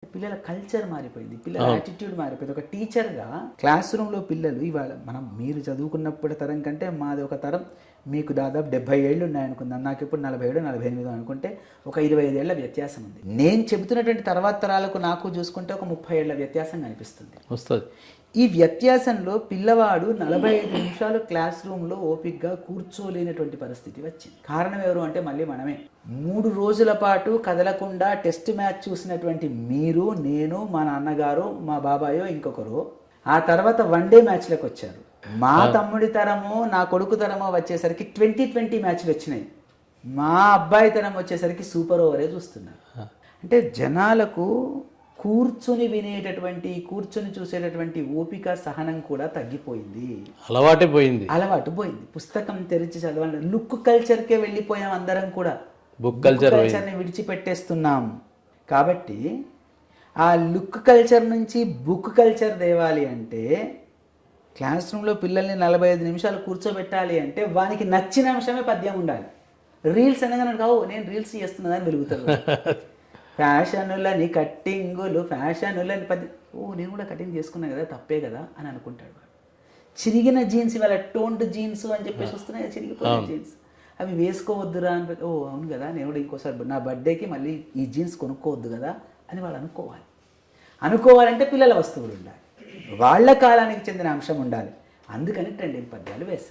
పిల్లల కల్చర్ మారిపోయింది, పిల్లల యాటిట్యూడ్ మారిపోయింది. ఒక టీచర్గా క్లాస్ రూమ్లో పిల్లలు ఇవాళ మీరు చదువుకున్నప్పుడు తరం కంటే మాది ఒక తరం, మీకు దాదాపు 70 ఏళ్ళు ఉన్నాయనుకుందాం, నాకు ఇప్పుడు 47 48 అనుకుంటే ఒక 25 ఏళ్ల వ్యత్యాసం ఉంది. నేను చెబుతున్నటువంటి తర్వాత తరాలకు నాకు చూసుకుంటే ఒక 30 ఏళ్ల వ్యత్యాసం కనిపిస్తుంది వస్తుంది. ఈ వ్యత్యాసంలో పిల్లవాడు 45 నిమిషాలు క్లాస్ రూమ్లో ఓపిక్గా కూర్చోలేనటువంటి పరిస్థితి వచ్చింది. కారణం ఎవరు అంటే మళ్ళీ మనమే. 3 రోజుల పాటు కదలకుండా టెస్ట్ మ్యాచ్ చూసినటువంటి మీరు, నేను, మా నాన్నగారు, మా బాబాయో ఇంకొకరు ఆ తర్వాత వన్డే మ్యాచ్లకు వచ్చారు. మా తమ్ముడి తరమో నా కొడుకు తరమో వచ్చేసరికి 2020 మ్యాచ్లు వచ్చినాయి. మా అబ్బాయి తరం వచ్చేసరికి సూపర్ ఓవరే చూస్తున్నారు. అంటే జనాలకు కూర్చుని వినేటటువంటి, కూర్చుని చూసేటటువంటి ఓపిక, సహనం కూడా తగ్గిపోయింది, అలవాటు పోయింది. పుస్తకం తెరిచి చదవాలి, లుక్ కల్చర్కే వెళ్ళిపోయాం అందరం కూడా. బుక్ కల్చర్ని విడిచిపెట్టేస్తున్నాం. కాబట్టి ఆ లుక్ కల్చర్ నుంచి బుక్ కల్చర్ తేవాలి అంటే క్లాస్ రూమ్లో పిల్లల్ని 45 నిమిషాలు కూర్చోబెట్టాలి అంటే వానికి నచ్చిన అంశమే పద్యం ఉండాలి. రీల్స్ అనగానే కావు, నేను రీల్స్ చేస్తున్నదని వెలుగుతాను. ఫ్యాషనులని కట్టింగులు, ఫ్యాషనులని నేను కూడా కటింగ్ చేసుకున్నాను కదా, తప్పే కదా అని అనుకుంటాడు వాడు. చిరిగిన జీన్స్, ఇవాళ టోన్డ్ జీన్స్ అని చెప్పేసి వస్తున్నాయి, చిరిగిపోయిన జీన్స్, అవి వేసుకోవద్దురా అని. అవును కదా, నేను కూడా ఇంకోసారి నా బర్త్డేకి మళ్ళీ ఈ జీన్స్ కొనుక్కోవద్దు కదా అని వాళ్ళు అనుకోవాలంటే పిల్లల వస్తువులు ఉండాలి, వాళ్ళ కాలానికి చెందిన అంశం ఉండాలి. అందుకని ట్రెండింగ్ పద్యాలు వేస్తారు.